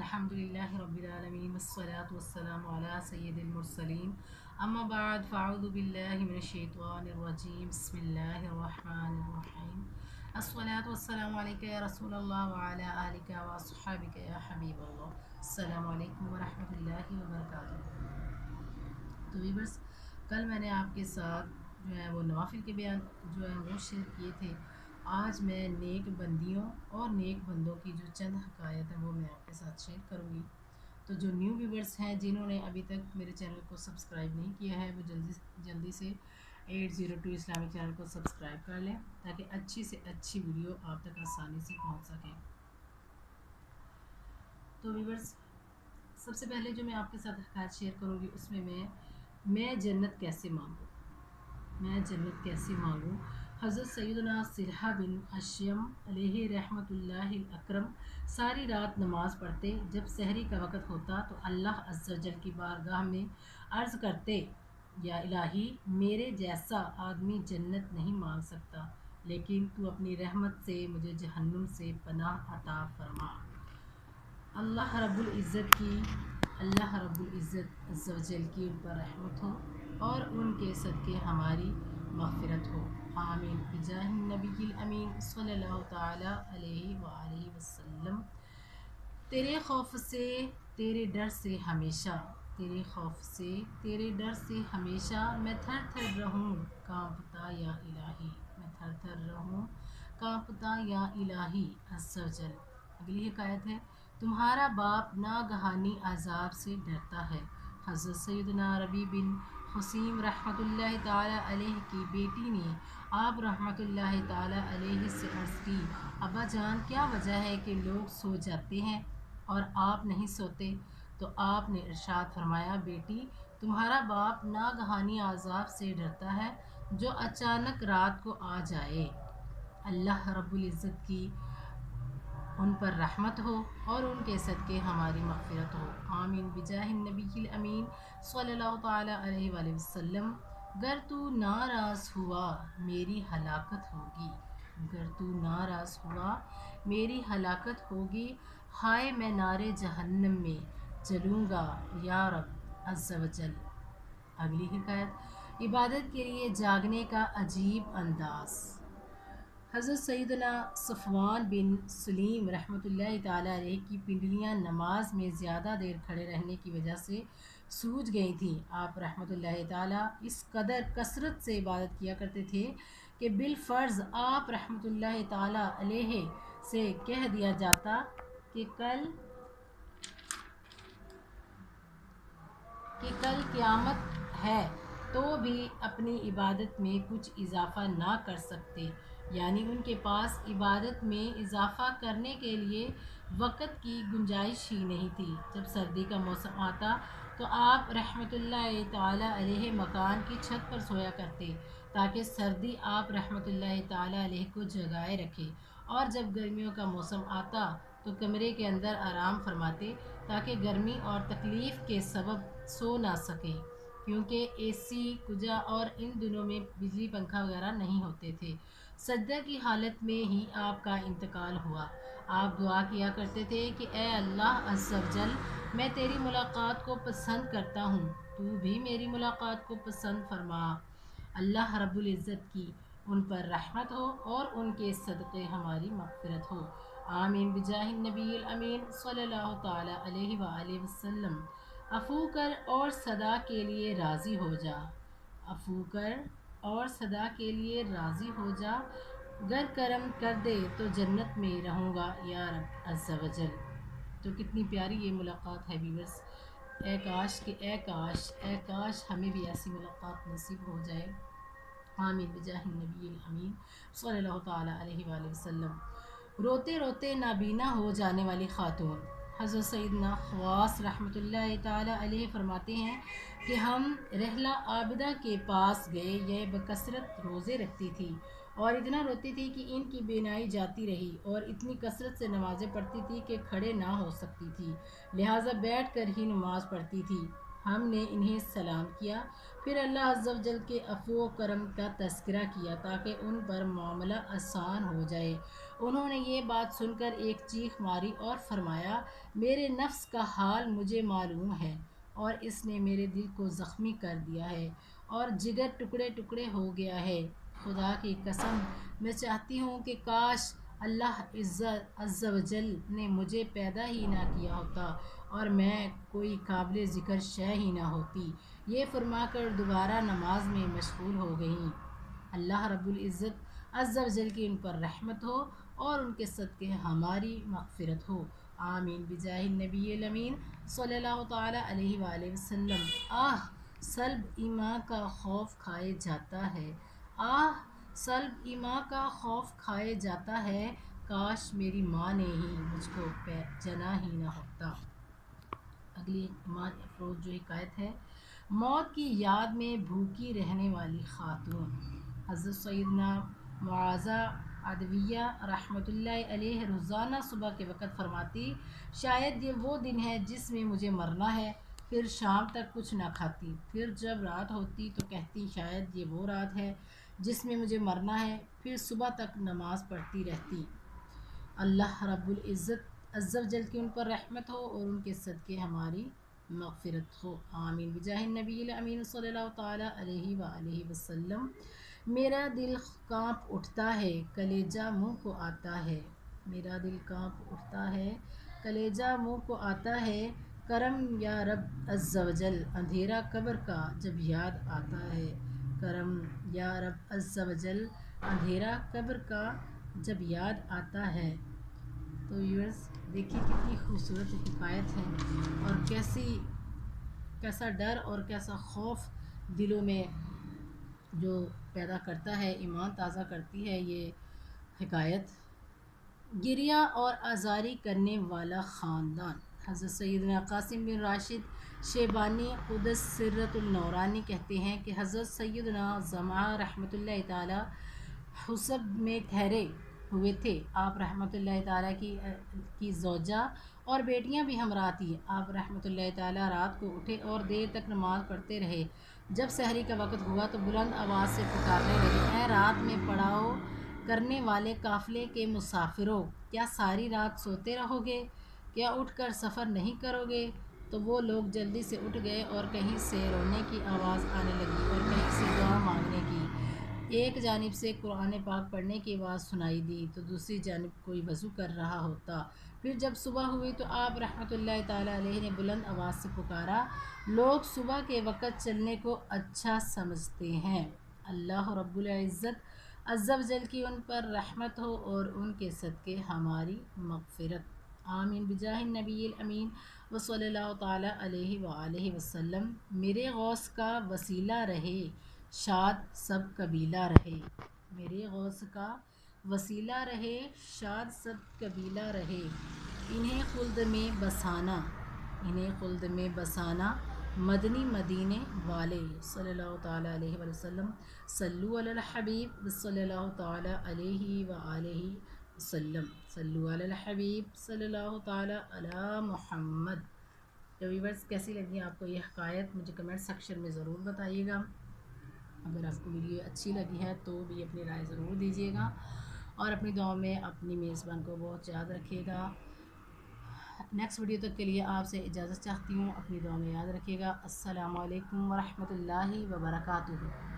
الحمدللہ رب العالمین والصلاة والسلام علی سید المرسلین اما بعد فاعوذ باللہ من الشیطان الرجیم بسم اللہ الرحمن الرحیم الصلاة والسلام علیکہ یا رسول اللہ وعلی آلکہ واصحابکہ یا حبیب اللہ۔ السلام علیکم ورحمۃ اللہ وبرکاتہ۔ تو ویورس، کل میں نے آپ کے ساتھ جو ہے وہ نوافل کے بیان جو ہے وہ شیئر کیے تھے۔ آج میں نیک بندیوں اور نیک بندوں کی جو چند حکایت ہیں وہ میں آپ کے ساتھ شیئر کروں گی۔ تو جو نیو ویورس ہیں جنہوں نے ابھی تک میرے چینل کو سبسکرائب نہیں کیا ہے وہ جلدی سے 802 اسلامک چینل کو سبسکرائب کر لیں تاکہ اچھی سے اچھی ویڈیو آپ تک آسانی سے پہنچ سکیں۔ تو ویورس، سب سے پہلے جو میں آپ کے ساتھ حکایت شیئر کروں گی اس میں جنت کیسے مانگوں۔ حضرت سیدنا سلحہ بن اشیم علیہ رحمۃ اللہ الاکرم ساری رات نماز پڑھتے، جب سحری کا وقت ہوتا تو اللہ عز و جل کی بارگاہ میں عرض کرتے، یا الہی، میرے جیسا آدمی جنت نہیں مانگ سکتا، لیکن تو اپنی رحمت سے مجھے جہنم سے پناہ عطا فرما۔ اللہ رب العزت عز و جل کی ان پر رحمت ہو اور ان کے صدقے ہماری مغفرت ہو، آمین بجاہ النبی الامین صلی اللہ تعالی علیہ وآلہ وسلم۔ تیرے خوف سے تیرے ڈر سے ہمیشہ میں تھر تھر رہوں کانپتا یا الہی عز و جل۔ اگلی حکایت ہے، تمہارا باپ ناگہانی عذاب سے ڈرتا ہے۔ حضرت سیدنا ربیع بن خثیم رحمۃ اللہ تعالی علیہ کی بیٹی نے آپ رحمۃ اللہ تعالی علیہ سے عرض کی، ابا جان، کیا وجہ ہے کہ لوگ سو جاتے ہیں اور آپ نہیں سوتے؟ تو آپ نے ارشاد فرمایا، بیٹی، تمہارا باپ ناگہانی عذاب سے ڈرتا ہے جو اچانک رات کو آ جائے۔ اللہ رب العزت کی ان پر رحمت ہو اور ان کے صدقے ہماری مغفرت ہو، آمین بجاہ النبی الامین صلی اللہ تعالی علیہ وآلہ وسلم۔ گر تو ناراض ہوا میری ہلاکت ہوگی، ہائے میں نارے جہنم میں جلوں گا یا رب عز و جل۔ اگلی حکایت، عبادت کے لیے جاگنے کا عجیب انداز۔ حضرت سیدنا صفوان بن سلیم رحمۃ اللہ تعالی علیہ کی پنڈلیاں نماز میں زیادہ دیر کھڑے رہنے کی وجہ سے سوج گئی تھیں۔ آپ رحمۃ اللہ تعالی اس قدر کثرت سے عبادت کیا کرتے تھے کہ بالفرض آپ رحمۃ اللہ تعالی علیہ سے کہہ دیا جاتا کہ کل قیامت ہے تو بھی اپنی عبادت میں کچھ اضافہ نہ کر سکتے، یعنی ان کے پاس عبادت میں اضافہ کرنے کے لیے وقت کی گنجائش ہی نہیں تھی۔ جب سردی کا موسم آتا تو آپ رحمۃ اللہ تعالی علیہ مکان کی چھت پر سویا کرتے تاکہ سردی آپ رحمۃ اللہ تعالی علیہ کو جگائے رکھے، اور جب گرمیوں کا موسم آتا تو کمرے کے اندر آرام فرماتے تاکہ گرمی اور تکلیف کے سبب سو نہ سکیں، کیونکہ اے سی، کجا اور ان دنوں میں بجلی پنکھا وغیرہ نہیں ہوتے تھے۔ سجدہ کی حالت میں ہی آپ کا انتقال ہوا۔ آپ دعا کیا کرتے تھے کہ اے اللہ عز و جل، میں تیری ملاقات کو پسند کرتا ہوں، تو بھی میری ملاقات کو پسند فرما۔ اللہ رب العزت کی ان پر رحمت ہو اور ان کے صدقے ہماری مغفرت ہو، آمین بجاہ النبی الامین صلی اللہ تعالی علیہ وآلہ وسلم۔ عفو کر اور صدا کے لیے راضی ہو جا، گر کرم کر دے تو جنت میں رہوں گا یا رب عز و جل۔ تو کتنی پیاری یہ ملاقات ہے ویورس۔ اے کاش ہمیں بھی ایسی ملاقات نصیب ہو جائے، آمین بجاہ النبی الامین صلی اللہ تعالی علیہ وآلہ وسلم۔ روتے روتے نابینا ہو جانے والی خاتون۔ حضرت سیدنا خواص رحمۃ اللہ تعالی علیہ فرماتے ہیں کہ ہم رحلہ عابدہ کے پاس گئے، یہ بکثرت روزے رکھتی تھی اور اتنا روتی تھی کہ ان کی بینائی جاتی رہی، اور اتنی کثرت سے نمازیں پڑھتی تھی کہ کھڑے نہ ہو سکتی تھی، لہٰذا بیٹھ کر ہی نماز پڑھتی تھی۔ ہم نے انہیں سلام کیا، پھر اللہ عز و جل کے عفو و کرم کا تذکرہ کیا تاکہ ان پر معاملہ آسان ہو جائے۔ انہوں نے یہ بات سن کر ایک چیخ ماری اور فرمایا، میرے نفس کا حال مجھے معلوم ہے اور اس نے میرے دل کو زخمی کر دیا ہے اور جگر ٹکڑے ٹکڑے ہو گیا ہے۔ خدا کی قسم، میں چاہتی ہوں کہ کاش اللہ عز و جل نے مجھے پیدا ہی نہ کیا ہوتا اور میں کوئی قابل ذکر شے ہی نہ ہوتی۔ یہ فرما کر دوبارہ نماز میں مشغول ہو گئیں۔ اللہ رب العزت عز و جل کی ان پر رحمت ہو اور ان کے صدقے ہماری مغفرت ہو، آمین بجاہ النبی الامین صلی اللہ تعالی علیہ وآلہ وسلم۔ آہ سلب ایمان کا خوف کھائے جاتا ہے، آہ سلب ایمان کا خوف کھائے جاتا ہے، کاش میری ماں نے ہی مجھ کو جنا ہی نہ ہوتا۔ اگلی ایمان افروز جو حکایت ہے، موت کی یاد میں بھوکی رہنے والی خاتون۔ حضرت سیدنا معاذہ عدویہ رحمۃ اللہ علیہ روزانہ صبح کے وقت فرماتی، شاید یہ وہ دن ہے جس میں مجھے مرنا ہے، پھر شام تک کچھ نہ کھاتی، پھر جب رات ہوتی تو کہتی شاید یہ وہ رات ہے جس میں مجھے مرنا ہے، پھر صبح تک نماز پڑھتی رہتی۔ اللہ رب العزت عز و جل کی ان پر رحمت ہو اور ان کے صدقے ہماری مغفرت ہو، آمین بجاہ النبی الامین صلی اللہ تعالی علیہ وآلہ وسلم۔ میرا دل کانپ اٹھتا ہے، کلیجہ منہ کو آتا ہے، میرا دل کانپ اٹھتا ہے، کلیجہ منہ کو آتا ہے، کرم یا رب عز و جل اندھیرا قبر کا جب یاد آتا ہے، کرم یا رب عز و جل اندھیرا قبر کا جب یاد آتا ہے۔ تو ویورز دیکھیے کتنی خوبصورت حکایت ہے اور کیسا ڈر اور کیسا خوف دلوں میں جو پیدا کرتا ہے، ایمان تازہ کرتی ہے یہ حکایت۔ گریہ اور آزاری کرنے والا خاندان۔ حضرت سیدنا قاسم بن راشد شیبانی قدس سرۃ النورانی کہتے ہیں کہ حضرت سیدنا زمعہ رحمۃ اللہ تعالی حسب میں ٹھہرے ہوئے تھے، آپ رحمۃ اللہ تعالیٰ کی زوجہ اور بیٹیاں بھی ہمراہ تھیں۔ آپ رحمۃ اللہ تعالیٰ رات کو اٹھے اور دیر تک نماز پڑھتے رہے۔ جب سحری کا وقت ہوا تو بلند آواز سے پکارنے لگے، اے رات میں پڑاؤ کرنے والے قافلے کے مسافروں، کیا ساری رات سوتے رہو گے؟ کیا اٹھ کر سفر نہیں کرو گے؟ تو وہ لوگ جلدی سے اٹھ گئے اور کہیں سے رونے کی آواز آنے لگی اور کہیں سے دعا مانگنے کی۔ ایک جانب سے قرآن پاک پڑھنے کی آواز سنائی دی تو دوسری جانب کوئی وضو کر رہا ہوتا۔ پھر جب صبح ہوئی تو آپ رحمۃ اللہ تعالیٰ علیہ نے بلند آواز سے پکارا، لوگ صبح کے وقت چلنے کو اچھا سمجھتے ہیں۔ اللہ رب العزت عز و جل کی ان پر رحمت ہو اور ان کے صدقے ہماری مغفرت، آمین بجاہ النبی الامین وصلی اللہ تعالی علیہ وآلہ وسلم۔ میرے غوث کا وسیلہ رہے، شاد سب قبیلہ رہے، میرے غوث کا وسیلہ رہے، شاد سب قبیلہ رہے، انہیں خلد میں بسانا، انہیں خلد میں بسانا، مدنی مدینے والے صلی اللہ تعالیٰ علیہ وآلہ وسلم۔ صلو علی الحبیب صلی اللہ تعالیٰ علیہ وآلہ وسلم، صلو علی الحبیب صلی اللہ تعالیٰ علی محمد۔ تو ویورز کیسی لگی آپ کو یہ حکایت مجھے کمنٹ سیکشن میں ضرور بتائیے گا۔ اگر آپ کو ویڈیو اچھی لگی ہے تو بھی اپنی رائے ضرور دیجیے گا اور اپنی دعاؤں میں اپنی میزبان کو بہت یاد رکھیے گا۔ نیکسٹ ویڈیو تک کے لیے آپ سے اجازت چاہتی ہوں، اپنی دعاؤں میں یاد رکھیے گا۔ السلام علیکم ورحمۃ اللہ وبرکاتہ۔